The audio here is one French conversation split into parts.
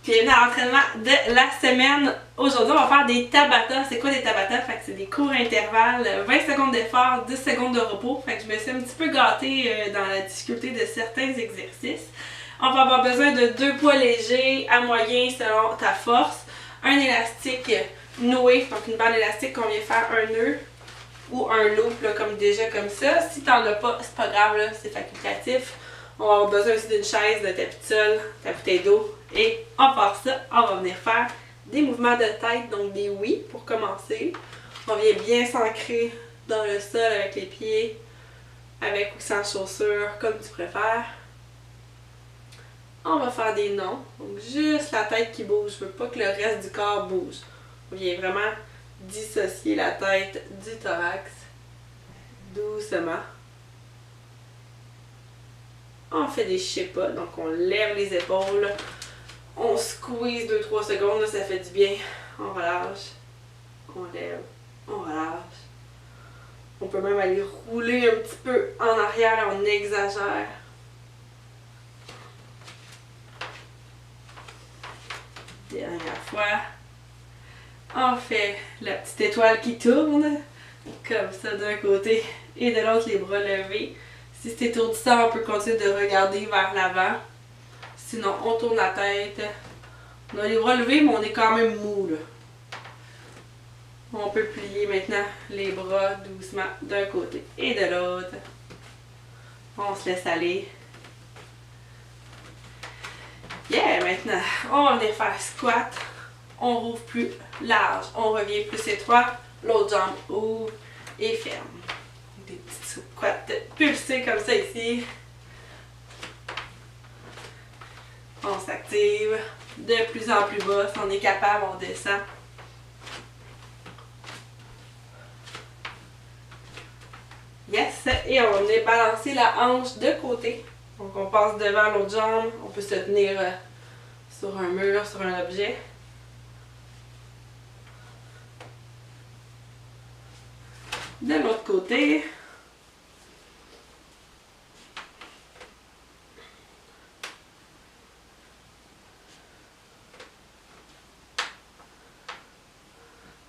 Bienvenue à l'entraînement de la semaine. Aujourd'hui, on va faire des Tabata. C'est quoi des Tabata? Fait que c'est des courts intervalles, 20 secondes d'effort, 10 secondes de repos. Fait que je me suis un petit peu gâtée dans la difficulté de certains exercices. On va avoir besoin de 2 poids légers à moyen selon ta force, un élastique noué, donc une bande élastique qu'on vient faire un nœud ou un loop là, comme ça. Si t'en as pas, c'est pas grave, c'est facultatif. On va avoir besoin aussi d'une chaise, de tapis de sol, ta bouteille d'eau. Et à part ça, on va venir faire des mouvements de tête, donc des oui pour commencer. On vient bien s'ancrer dans le sol avec les pieds, avec ou sans chaussures, comme tu préfères. On va faire des non, donc juste la tête qui bouge, je veux pas que le reste du corps bouge. On vient vraiment dissocier la tête du thorax, doucement. On fait des chipas, donc on lève les épaules, on squeeze 2-3 secondes, là, ça fait du bien. On relâche, on lève, on relâche. On peut même aller rouler un petit peu en arrière, on exagère. Dernière fois. On fait la petite étoile qui tourne, comme ça d'un côté et de l'autre, les bras levés. Si c'est étourdissant, on peut continuer de regarder vers l'avant. Sinon, on tourne la tête. On a les bras levés, mais on est quand même mou, là. On peut plier maintenant les bras doucement d'un côté et de l'autre. On se laisse aller. Yeah! Maintenant, on va venir faire squat. On rouvre plus large. On revient plus étroit. L'autre jambe ouvre et ferme. Des petits squats pulsés comme ça ici. On s'active de plus en plus bas. Si on est capable, on descend. Yes! Et on va venir balancer la hanche de côté. Donc on passe devant l'autre jambe. On peut se tenir sur un mur, sur un objet. De l'autre côté.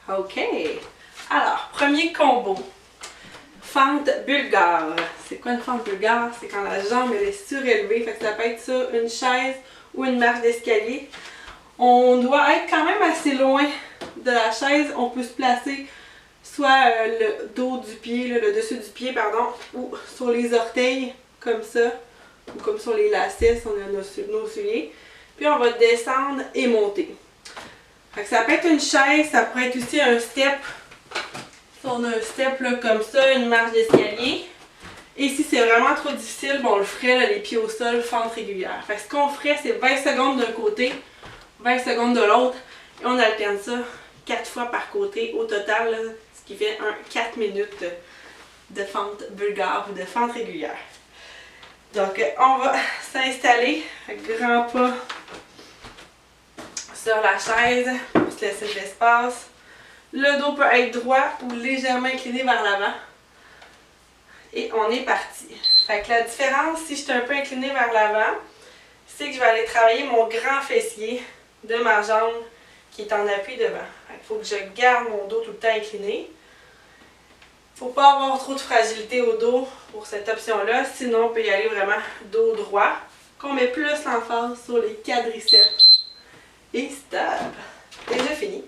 OK. Alors, premier combo. Fente bulgare. C'est quoi une fente bulgare? C'est quand la jambe elle est surélevée. Fait que ça peut être sur une chaise ou une marche d'escalier. On doit être quand même assez loin de la chaise. On peut se placer soit le dos du pied, là, le dessus du pied, pardon, ou sur les orteils, comme ça, ou comme sur les lacets, si on a nos souliers. Puis on va descendre et monter. Fait que ça peut être une chaise, ça pourrait être aussi un step. Si on a un step là, comme ça, une marche d'escalier. Et si c'est vraiment trop difficile, bon, on le ferait là, les pieds au sol, fente régulière. Fait que ce qu'on ferait, c'est 20 secondes d'un côté, 20 secondes de l'autre, et on alterne ça 4 fois par côté au total, là, ce qui fait 4 minutes de fente bulgare ou de fente régulière. Donc, on va s'installer, grand pas sur la chaise, pour se laisser de l'espace. Le dos peut être droit ou légèrement incliné vers l'avant. Et on est parti. Fait que la différence, si je suis un peu inclinée vers l'avant, c'est que je vais aller travailler mon grand fessier de ma jambe qui est en appui devant. Il faut que je garde mon dos tout le temps incliné. Il ne faut pas avoir trop de fragilité au dos pour cette option-là, sinon on peut y aller vraiment dos droit, qu'on met plus l'emphase sur les quadriceps. Et stop! Déjà fini.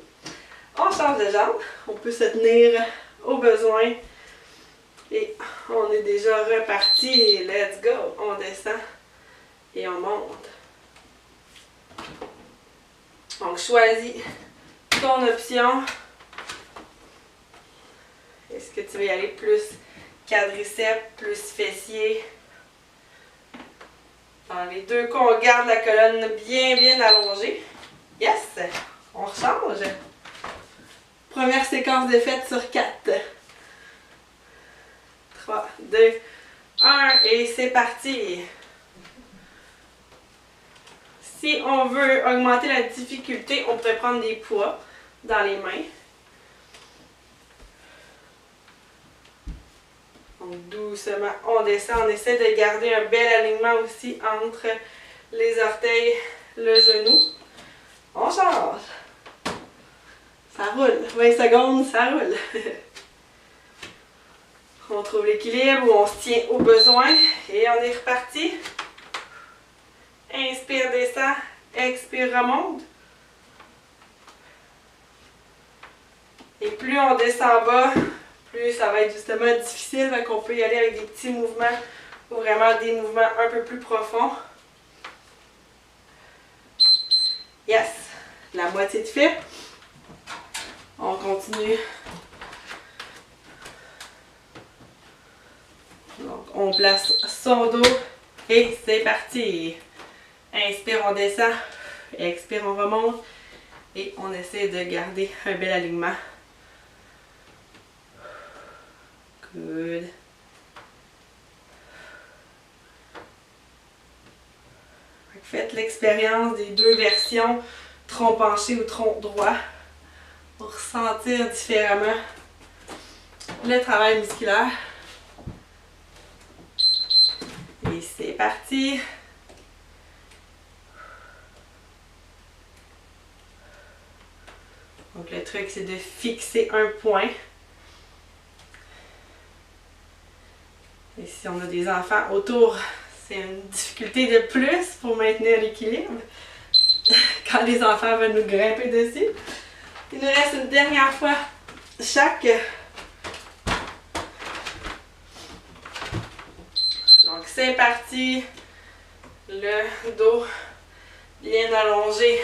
On change de jambe, on peut se tenir au besoin. Et on est déjà reparti. Let's go! On descend et on monte. Donc, choisis ton option. Est-ce que tu veux y aller plus quadriceps, plus fessier? Dans les deux cas, on garde la colonne bien allongée. Yes! On rechange. Première séquence de fête sur 4. 3, 2, 1 et c'est parti! Si on veut augmenter la difficulté, on peut prendre des poids dans les mains. Donc doucement, on descend, on essaie de garder un bel alignement aussi entre les orteils, le genou. On change. Ça roule. 20 secondes, ça roule. On trouve l'équilibre où on se tient au besoin et on est reparti. Inspire, descend. Expire, remonte. Et plus on descend bas, plus ça va être justement difficile. Donc on peut y aller avec des petits mouvements ou vraiment des mouvements un peu plus profonds. Yes! La moitié de fait. On continue. Donc on place son dos et c'est parti. Inspire, on descend. Expire, on remonte. Et on essaie de garder un bel alignement. Good. Faites l'expérience des deux versions, tronc penché ou tronc droit, pour sentir différemment le travail musculaire. Et c'est parti! Donc le truc, c'est de fixer un point. Et si on a des enfants autour, c'est une difficulté de plus pour maintenir l'équilibre quand les enfants veulent nous grimper dessus. Il nous reste une dernière fois chaque. Donc c'est parti. Le dos bien allongé,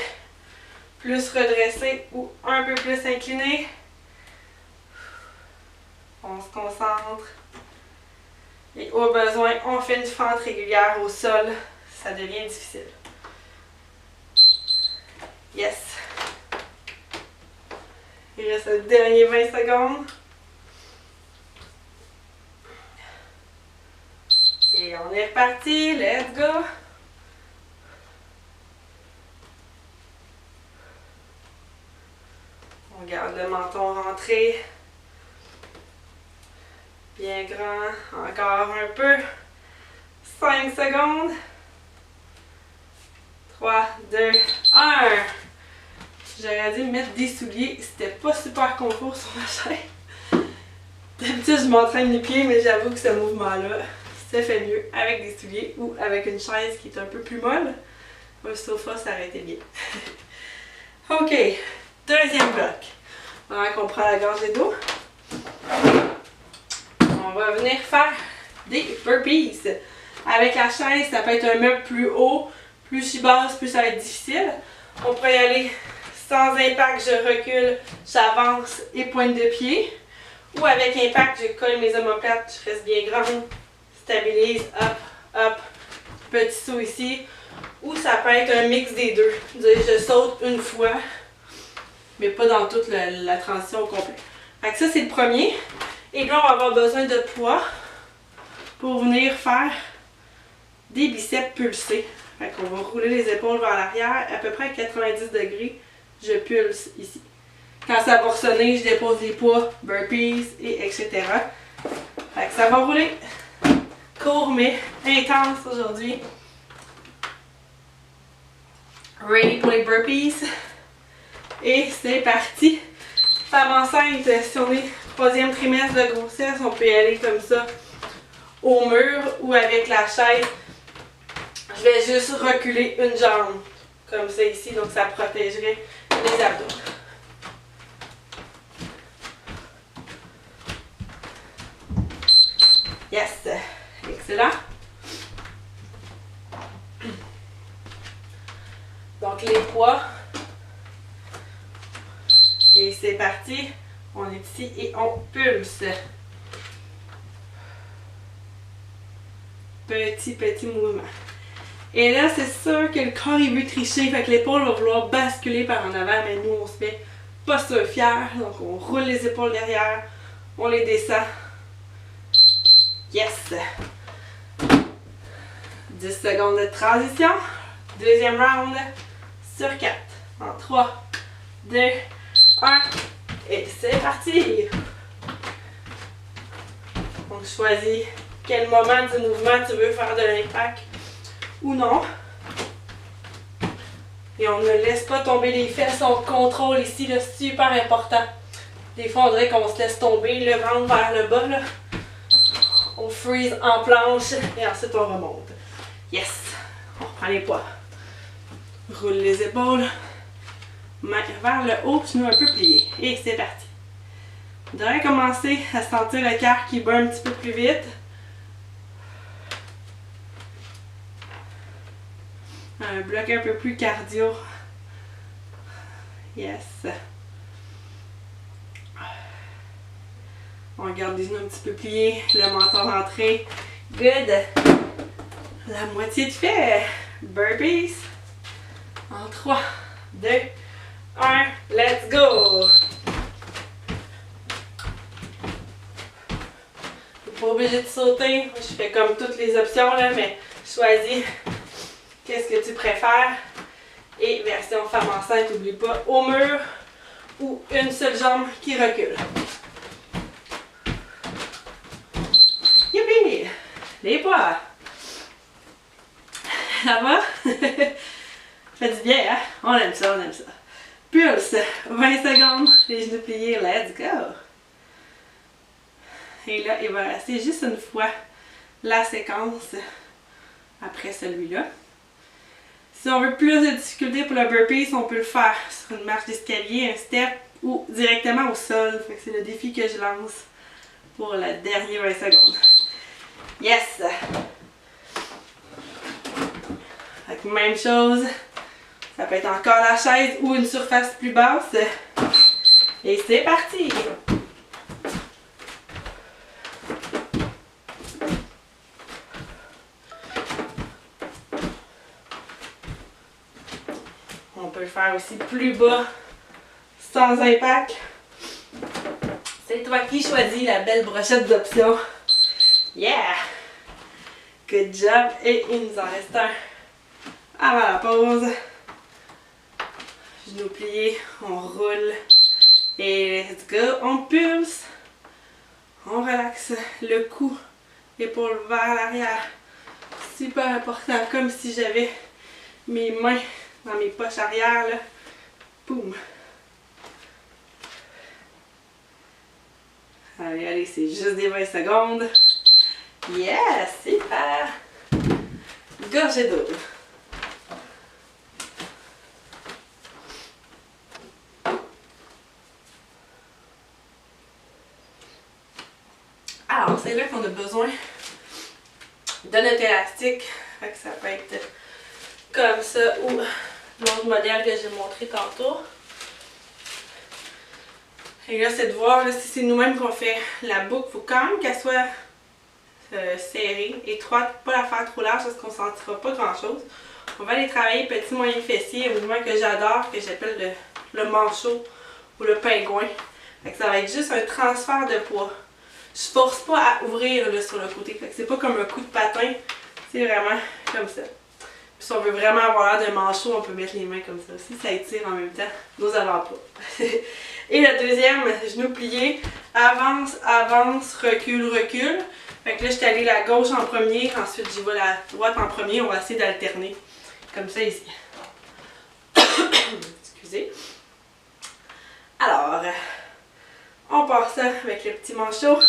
plus redressé ou un peu plus incliné. On se concentre. Et au besoin, on fait une fente régulière au sol. Ça devient difficile. Yes! Il reste le dernier 20 secondes. Et on est reparti. Let's go! On garde le menton rentré. Bien grand. Encore un peu. 5 secondes. 3, 2, 1. J'aurais dû mettre des souliers. C'était pas super confort sur ma chaise. D'habitude, je m'entraîne les pieds, mais j'avoue que ce mouvement-là, ça fait mieux avec des souliers ou avec une chaise qui est un peu plus molle. Un sofa, ça aurait été bien. OK. Deuxième bloc. Pendant qu'on prend la gorgée d'eau, on va venir faire des burpees. Avec la chaise, ça peut être un meuble plus haut. Plus je suis basse, plus ça va être difficile. On pourrait y aller sans impact, je recule, j'avance et pointe de pied. Ou avec impact, je colle mes omoplates, je reste bien grande, stabilise, hop, hop, petit saut ici. Ou ça peut être un mix des deux. Je saute une fois, mais pas dans toute la transition au complet. Fait que ça, c'est le premier. Et là, on va avoir besoin de poids pour venir faire des biceps pulsés. Fait qu'on va rouler les épaules vers l'arrière, à peu près à 90 degrés, je pulse ici. Quand ça va ressonner, je dépose les poids, burpees, et etc. Fait que ça va rouler court mais intense aujourd'hui. Ready pour les burpees. Et c'est parti. Femme enceinte, si on est 3e trimestre de grossesse, on peut y aller comme ça au mur ou avec la chaise. Je vais juste reculer une jambe, comme ça ici, donc ça protégerait les abdos. Yes! Excellent! Donc les poids. Et c'est parti. On est ici et on pulse. Petit mouvement. Et là, c'est sûr que le corps il veut tricher, fait que l'épaule va vouloir basculer par en avant, mais nous, on se met posture fière. Donc, on roule les épaules derrière, on les descend. Yes! 10 secondes de transition. Deuxième round sur 4. En 3, 2, 1. Et c'est parti! Donc, choisis quel moment du mouvement tu veux faire de l'impact ou non. Et on ne laisse pas tomber les fesses, on contrôle ici, là, super important. Des fois, on dirait qu'on se laisse tomber, le ventre vers le bas, là. On freeze en planche et ensuite on remonte. Yes! On reprend les poids. Roule les épaules. Main vers le haut, genou un peu plié. Et c'est parti. Vous devriez commencer à sentir le cœur qui bat un petit peu plus vite. Un bloc un peu plus cardio. Yes. On garde les genoux un petit peu pliés, le menton rentré. Good. La moitié de fait. Burpees. En 3, 2, 1. Let's go. Pas obligé de sauter. Moi, je fais comme toutes les options, là, mais choisis qu'est-ce que tu préfères. Et version femme enceinte, n'oublie pas, au mur ou une seule jambe qui recule. Youpi! Les poids! Ça va? Fait du bien, hein? On aime ça, on aime ça. Pulse, 20 secondes, les genoux pliés, let's go! Et là, il va rester juste une fois la séquence après celui-là. Si on veut plus de difficulté pour le burpees, on peut le faire sur une marche d'escalier, un step ou directement au sol. Fait que c'est le défi que je lance pour la dernière 20 secondes. Yes! Fait que même chose. Ça peut être encore la chaise ou une surface plus basse. Et c'est parti! On peut le faire aussi plus bas, sans impact. C'est toi qui choisis la belle brochette d'options. Yeah! Good job! Et il nous en reste un avant la pause. Genoux pliés, on roule. Et let's go! On pulse. On relaxe le cou, épaule vers l'arrière. Super important, comme si j'avais mes mains dans mes poches arrière, là. Boum! Allez, allez, c'est juste des 20 secondes. Yes! Super! Gorgée d'eau. Alors, c'est là qu'on a besoin de notre élastique. Fait que ça peut être comme ça ou l'autre modèle que j'ai montré tantôt. Et là, c'est de voir là, si c'est nous-mêmes qu'on fait la boucle. Il faut quand même qu'elle soit serrée, étroite, pas la faire trop large parce qu'on ne sentira pas grand-chose. On va aller travailler petit moyen fessier, un mouvement que j'adore, que j'appelle le manchot ou le pingouin. Fait que ça va être juste un transfert de poids. Je force pas à ouvrir là, sur le côté. Fait que c'est pas comme un coup de patin, c'est vraiment comme ça. Puis si on veut vraiment avoir l'air d'un manchot, on peut mettre les mains comme ça aussi, ça étire en même temps nos avant-bras. Et le deuxième, genou plié, avance, avance, recule, recule. Fait que là, je suis allée la gauche en premier, ensuite j'y vais la droite en premier, on va essayer d'alterner. Comme ça ici. Excusez. Alors, on part ça avec le petit manchot.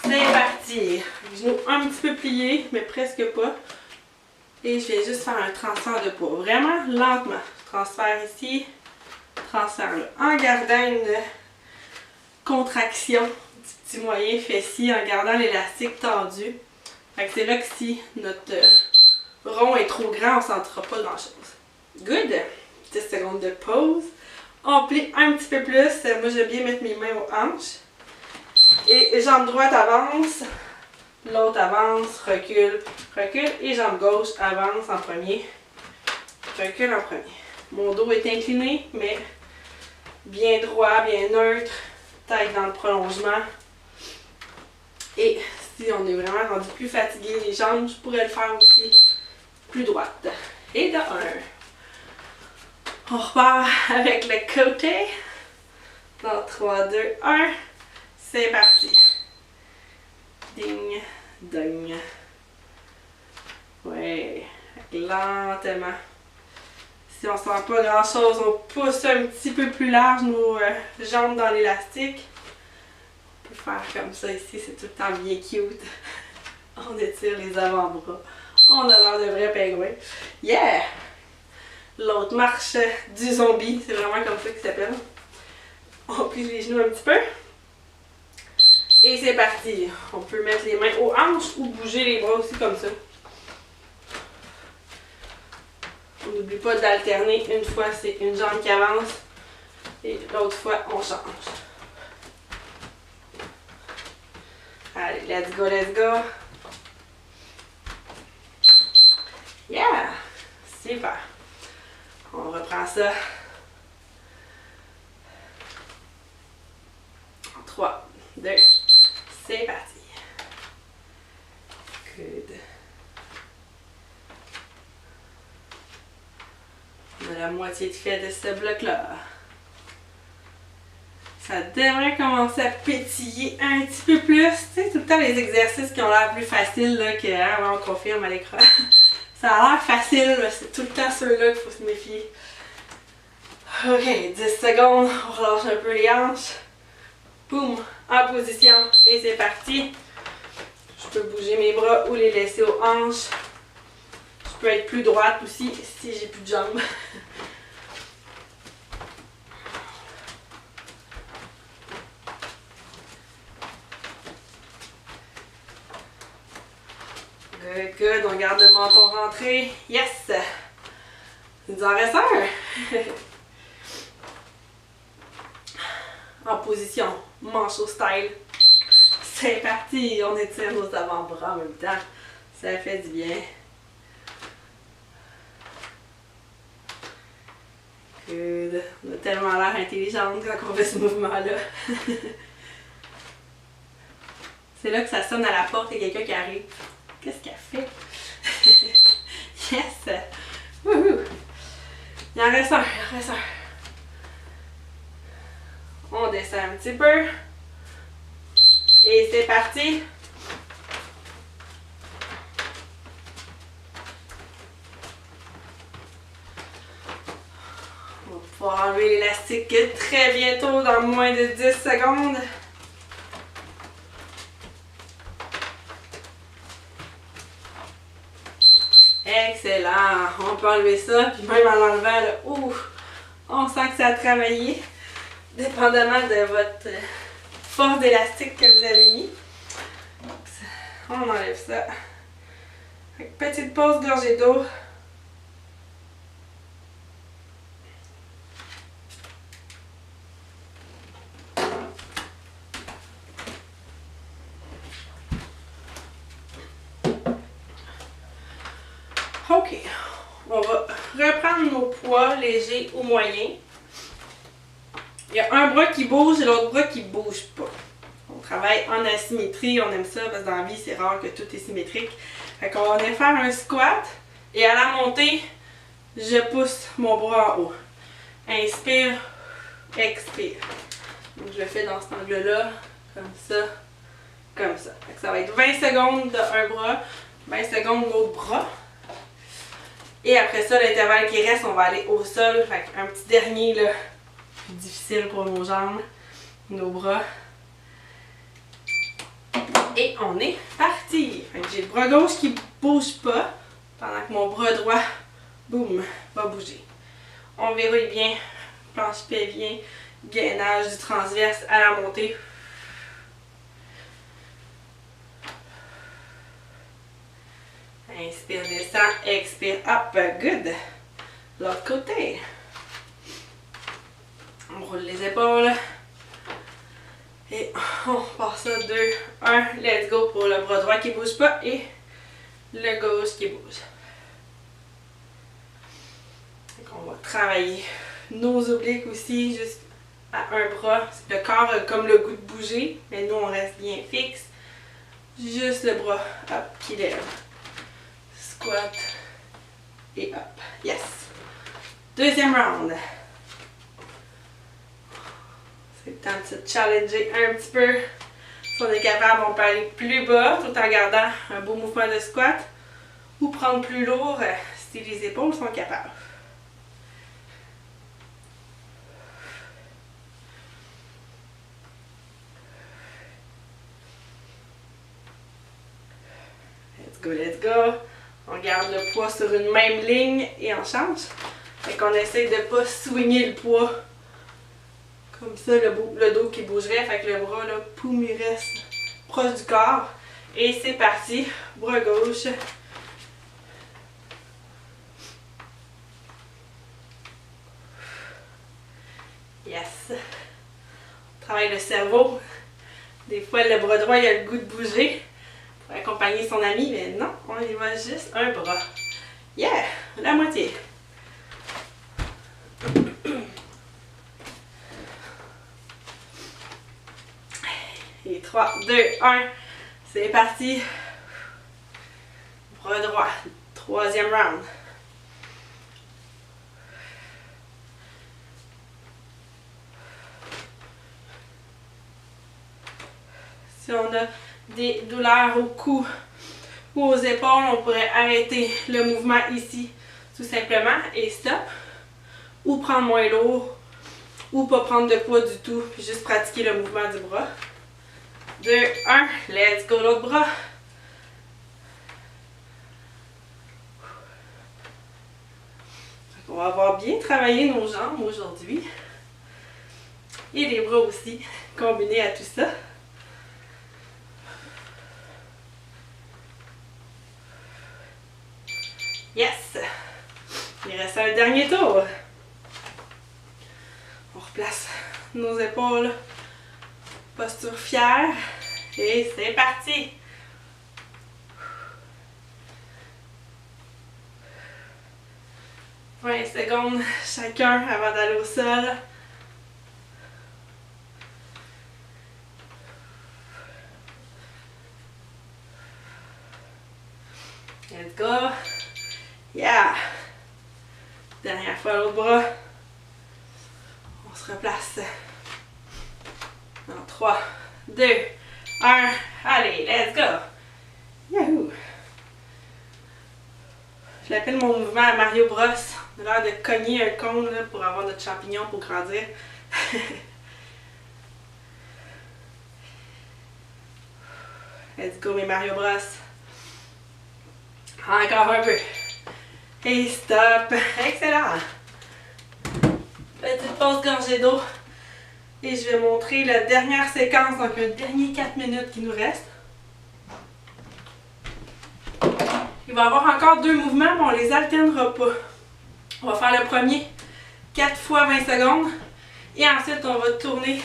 C'est parti! Genoux un petit peu pliés, mais presque pas. Et je vais juste faire un transfert de poids. Vraiment lentement. Transfert ici, transfert là. En gardant une contraction du petit moyen fessier, en gardant l'élastique tendu. Fait que c'est là que si notre rond est trop grand, on ne sentira pas grand chose. Good! 10 secondes de pause. On plie un petit peu plus. Moi, j'aime bien mettre mes mains aux hanches. Et jambe droite avance. L'autre avance, recule, recule. Et jambe gauche avance en premier. Recule en premier. Mon dos est incliné, mais bien droit, bien neutre. Tête dans le prolongement. Et si on est vraiment rendu plus fatigué les jambes, je pourrais le faire aussi plus droite. Et de 1. On repart avec le côté. Dans 3, 2, 1. C'est parti. Ding, ding. Ouais. Lentement. Si on sent pas grand chose, on pousse un petit peu plus large nos jambes dans l'élastique. On peut faire comme ça ici, c'est tout le temps bien cute. On étire les avant-bras. On a l'air de vrais pingouins. Yeah! L'autre marche du zombie, c'est vraiment comme ça qu'il s'appelle. On plie les genoux un petit peu. Et c'est parti. On peut mettre les mains aux hanches ou bouger les bras aussi comme ça. On n'oublie pas d'alterner. Une fois, c'est une jambe qui avance. Et l'autre fois, on change. Allez, let's go, let's go. Yeah! Super. On reprend ça. En 3, 2, c'est parti. Good. On a la moitié de fait de ce bloc-là. Ça devrait commencer à pétiller un petit peu plus. Tu sais, tout le temps les exercices qui ont l'air plus faciles là, que on confirme à l'écran. Ça a l'air facile, mais c'est tout le temps ceux-là qu'il faut se méfier. Ok, 10 secondes, on relâche un peu les hanches. Boum, en position et c'est parti. Je peux bouger mes bras ou les laisser aux hanches. Je peux être plus droite aussi si j'ai plus de jambes. Good, good, on garde le menton rentré. Yes! Il nous en reste un. En position, manchot style. C'est parti, on étire nos avant-bras en même temps. Ça fait du bien. Good. On a tellement l'air intelligente quand on fait ce mouvement-là. C'est là que ça sonne à la porte et quelqu'un qui arrive. Qu'est-ce qu'elle fait? Yes! Wouhou! Il en reste un, il en reste un. On descend un petit peu. Et c'est parti. On va pouvoir enlever l'élastique très bientôt dans moins de 10 secondes. Excellent! On peut enlever ça, puis même en l'enlevant, là, on sent que ça a travaillé, dépendamment de votre force d'élastique que vous avez mis. On enlève ça. Petite pause, gorgée d'eau. Ok, on va reprendre nos poids légers ou moyens. Il y a un bras qui bouge et l'autre bras qui ne bouge pas. On travaille en asymétrie, on aime ça parce que dans la vie c'est rare que tout est symétrique. Fait qu'on va venir faire un squat et à la montée, je pousse mon bras en haut. Inspire, expire. Donc je le fais dans cet angle-là, comme ça, comme ça. Fait que ça va être 20 secondes d'un bras, 20 secondes de l'autre bras. Et après ça, l'intervalle qui reste, on va aller au sol. Fait un petit dernier, là, plus difficile pour nos jambes, nos bras. Et on est parti! Fait que j'ai le bras gauche qui bouge pas, pendant que mon bras droit, boum, va bouger. On verrouille bien, planche pelvien, gainage du transverse à la montée. Inspire, descend, expire, hop, good. L'autre côté. On roule les épaules. Et on passe ça, 2, 1, let's go pour le bras droit qui bouge pas et le gauche qui bouge. Donc on va travailler nos obliques aussi, juste à un bras. Le corps a comme le goût de bouger, mais nous on reste bien fixe. Juste le bras, hop, qui lève. Squat et hop. Yes! Deuxième round. C'est le temps de se challenger un petit peu. Si on est capable, on peut aller plus bas tout en gardant un beau mouvement de squat ou prendre plus lourd si les épaules sont capables. go, let's go. On garde le poids sur une même ligne et on change. Fait qu'on essaie de pas swinger le poids. Comme ça, le dos qui bougerait. Fait que le bras, là, poum, il reste proche du corps. Et c'est parti. Bras gauche. Yes. On travaille le cerveau. Des fois, le bras droit, il a le goût de bouger pour accompagner son ami, mais non, on y va juste un bras. Yeah! La moitié. Et 3, 2, 1. C'est parti. Bras droit. Troisième round. Si on a des douleurs au cou ou aux épaules, on pourrait arrêter le mouvement ici, tout simplement, et stop. Ou prendre moins lourd, ou pas prendre de poids du tout, puis juste pratiquer le mouvement du bras. 2, 1, let's go, l'autre bras. On va avoir bien travaillé nos jambes aujourd'hui. Et les bras aussi, combinés à tout ça. Yes! Il reste un dernier tour. On replace nos épaules. Posture fière. Et c'est parti! « 20 secondes chacun avant d'aller au sol. Let's go! Yeah! Dernière fois l'autre bras. On se replace. En 3, 2, 1. Allez, let's go! Yahoo! Je l'appelle mon mouvement à Mario Bros. On a l'air de cogner un cône là, pour avoir notre champignon pour grandir. Let's go mes Mario Bros. Encore un peu. Et stop. Excellent. Petite pause gorgée d'eau. Et je vais montrer la dernière séquence, donc un dernier 4 minutes qui nous reste. Il va y avoir encore 2 mouvements, mais on les alternera pas. On va faire le premier 4 fois 20 secondes. Et ensuite, on va tourner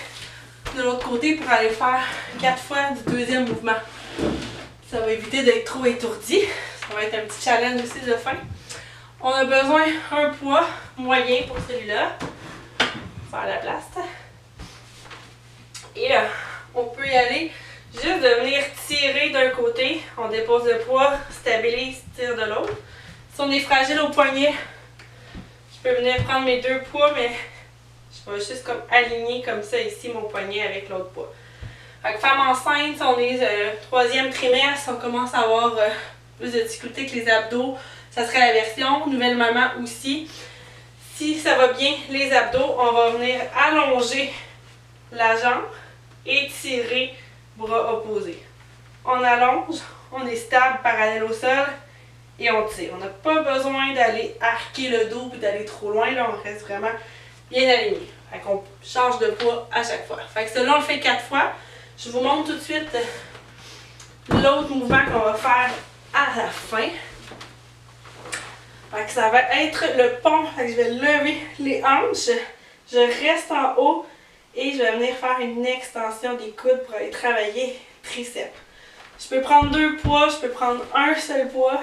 de l'autre côté pour aller faire 4 fois du deuxième mouvement. Ça va éviter d'être trop étourdi. Ça va être un petit challenge aussi de fin. On a besoin d'un poids moyen pour celui-là. Faire la place. Et là, on peut y aller juste de venir tirer d'un côté. On dépose le poids, stabilise, tire de l'autre. Si on est fragile au poignet, je peux venir prendre mes 2 poids, mais je vais juste comme aligner comme ça ici mon poignet avec l'autre poids. Fait que femme enceinte, si on est 3e trimestre, on commence à avoir plus de difficultés avec les abdos. Ça serait la version. Nouvelle maman aussi. Si ça va bien, les abdos, on va venir allonger la jambe et tirer bras opposés. On allonge, on est stable, parallèle au sol et on tire. On n'a pas besoin d'aller arquer le dos et d'aller trop loin. Là, on reste vraiment bien aligné. Fait qu'on change de poids à chaque fois. Fait que cela, on le fait 4 fois. Je vous montre tout de suite l'autre mouvement qu'on va faire à la fin. Fait que ça va être le pont. Fait que je vais lever les hanches. Je reste en haut et je vais venir faire une extension des coudes pour aller travailler triceps. Je peux prendre 2 poids, je peux prendre un seul poids.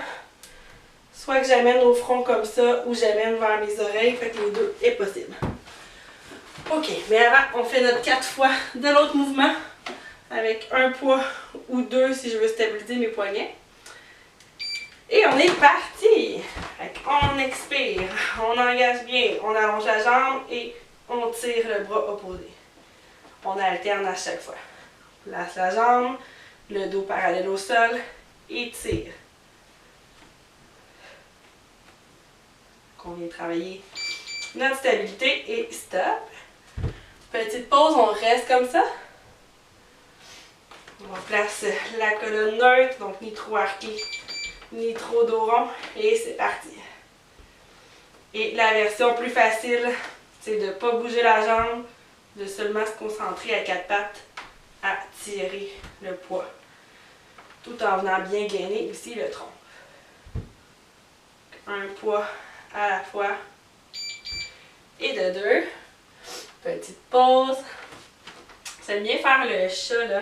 Soit que j'amène au front comme ça ou j'amène vers mes oreilles. Fait que les deux est possible. Ok, mais avant, on fait notre 4 fois de l'autre mouvement. Avec un poids ou 2 si je veux stabiliser mes poignets. Et on est parti! On expire, on engage bien, on allonge la jambe et on tire le bras opposé. On alterne à chaque fois. Place la jambe, le dos parallèle au sol et tire. On vient travailler notre stabilité et stop. Petite pause, on reste comme ça. On place la colonne neutre, donc ni trop arqué, ni trop dos rond. Et c'est parti. Et la version plus facile, c'est de ne pas bouger la jambe, de seulement se concentrer à 4 pattes à tirer le poids. Tout en venant bien gainer aussi le tronc. Un poids à la fois. Et de 2. Petite pause. J'aime bien faire le chat là,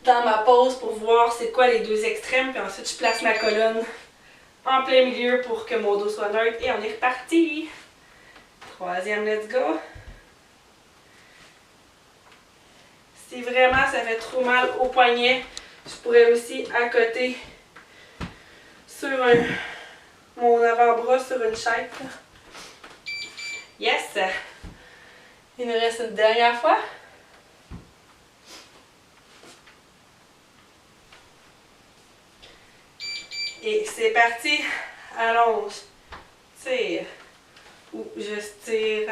dans ma pause pour voir c'est quoi les deux extrêmes. Puis ensuite, je place ma colonne en plein milieu pour que mon dos soit neutre. Et on est reparti. Troisième, let's go. Si vraiment ça fait trop mal au poignet, je pourrais aussi accoter sur mon avant-bras sur une chaise. Yes! Il nous reste une dernière fois. Et c'est parti. Allonge, tire ou juste tire,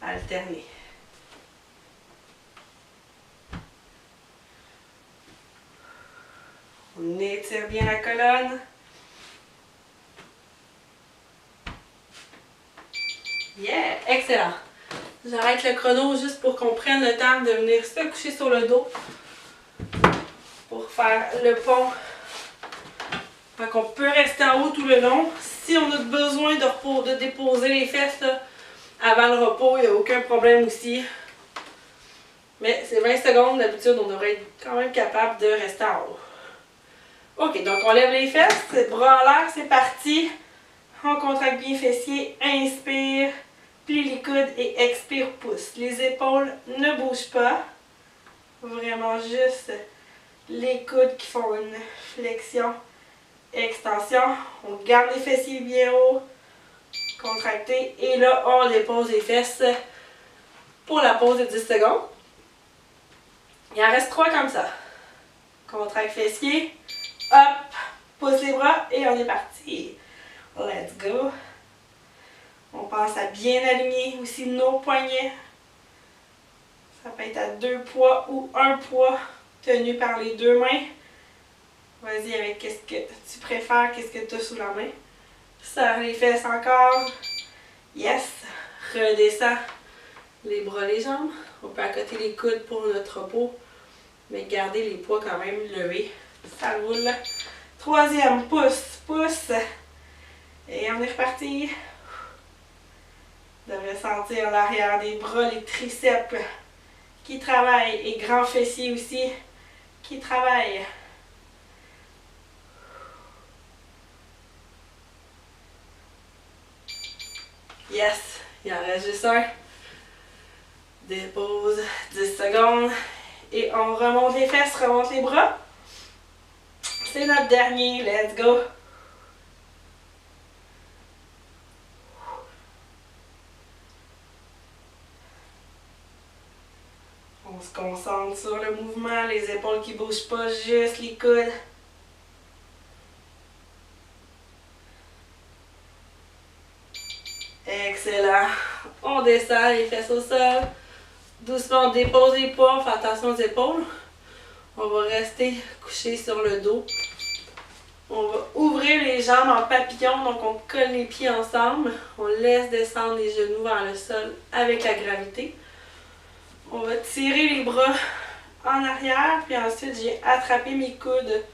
alterner. On étire bien la colonne. Yeah! Excellent! J'arrête le chrono juste pour qu'on prenne le temps de venir se coucher sur le dos pour faire le pont. Donc on peut rester en haut tout le long. Si on a besoin de déposer les fesses là, avant le repos, il n'y a aucun problème aussi. Mais c'est 20 secondes, d'habitude on devrait être quand même capable de rester en haut. Ok, donc on lève les fesses, bras en l'air, c'est parti. On contracte bien fessier, inspire, plie les coudes et expire, pousse. Les épaules ne bougent pas. Vraiment juste les coudes qui font une flexion, extension. On garde les fessiers bien haut, contractés. Et là, on dépose les fesses pour la pause de 10 secondes. Il en reste 3 comme ça. Contracte fessier, hop, pousse les bras et on est parti. Let's go. On pense à bien aligner aussi nos poignets. Ça peut être à 2 poids ou 1 poids tenu par les 2 mains. Vas-y avec qu'est-ce que tu préfères, qu'est-ce que tu as sous la main. Serre les fesses encore. Yes. Redescends les bras, les jambes. On peut accoter les coudes pour notre repos, mais garder les poids quand même levés. Ça roule. Troisième, pousse, pousse. Et on est reparti. Vous devrez sentir l'arrière des bras, les triceps qui travaillent et grands fessiers aussi qui travaillent. Yes, il en reste juste un. Dépose 10 secondes et on remonte les fesses, remonte les bras. C'est notre dernier, let's go. On se concentre sur le mouvement, les épaules qui ne bougent pas, juste les coudes. Excellent. On descend les fesses au sol. Doucement, on dépose les poids, on fait attention aux épaules. On va rester couché sur le dos. On va ouvrir les jambes en papillon, donc on colle les pieds ensemble. On laisse descendre les genoux vers le sol avec la gravité. On va tirer les bras en arrière, puis ensuite j'ai attrapé mes coudes.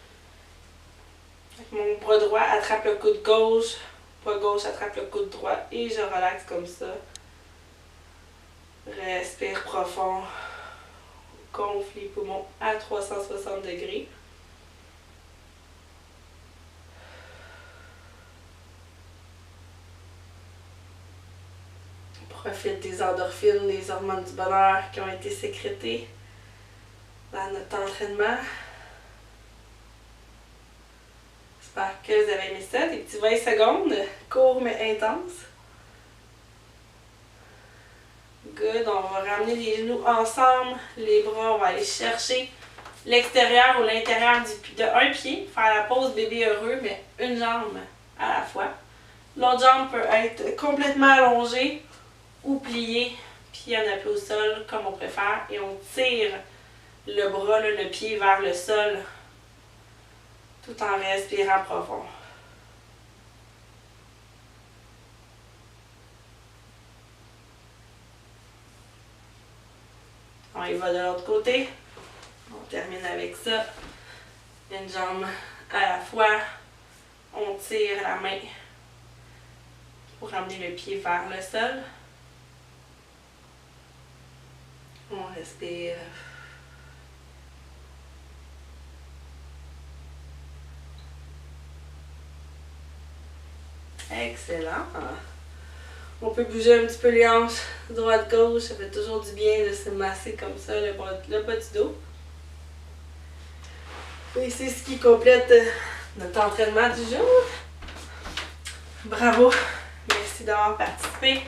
Mon bras droit attrape le coude gauche, bras gauche attrape le coude droit et je relaxe comme ça. Respire profond, gonfle les poumons à 360 degrés. Profite des endorphines, des hormones du bonheur qui ont été sécrétées dans notre entraînement. J'espère que vous avez aimé ça, des petits 20 secondes, courts mais intenses. Good, on va ramener les genoux ensemble, les bras, on va aller chercher l'extérieur ou l'intérieur d'un pied, faire la pose bébé heureux, mais une jambe à la fois. L'autre jambe peut être complètement allongée ou pliée, pied en appui au sol, comme on préfère, et on tire le bras, le pied vers le sol, tout en respirant profond. On y va de l'autre côté. On termine avec ça. Une jambe à la fois. On tire la main pour ramener le pied vers le sol. On respire. Excellent. On peut bouger un petit peu les hanches droite-gauche. Ça fait toujours du bien de se masser comme ça le bas du dos. Et c'est ce qui complète notre entraînement du jour. Bravo! Merci d'avoir participé.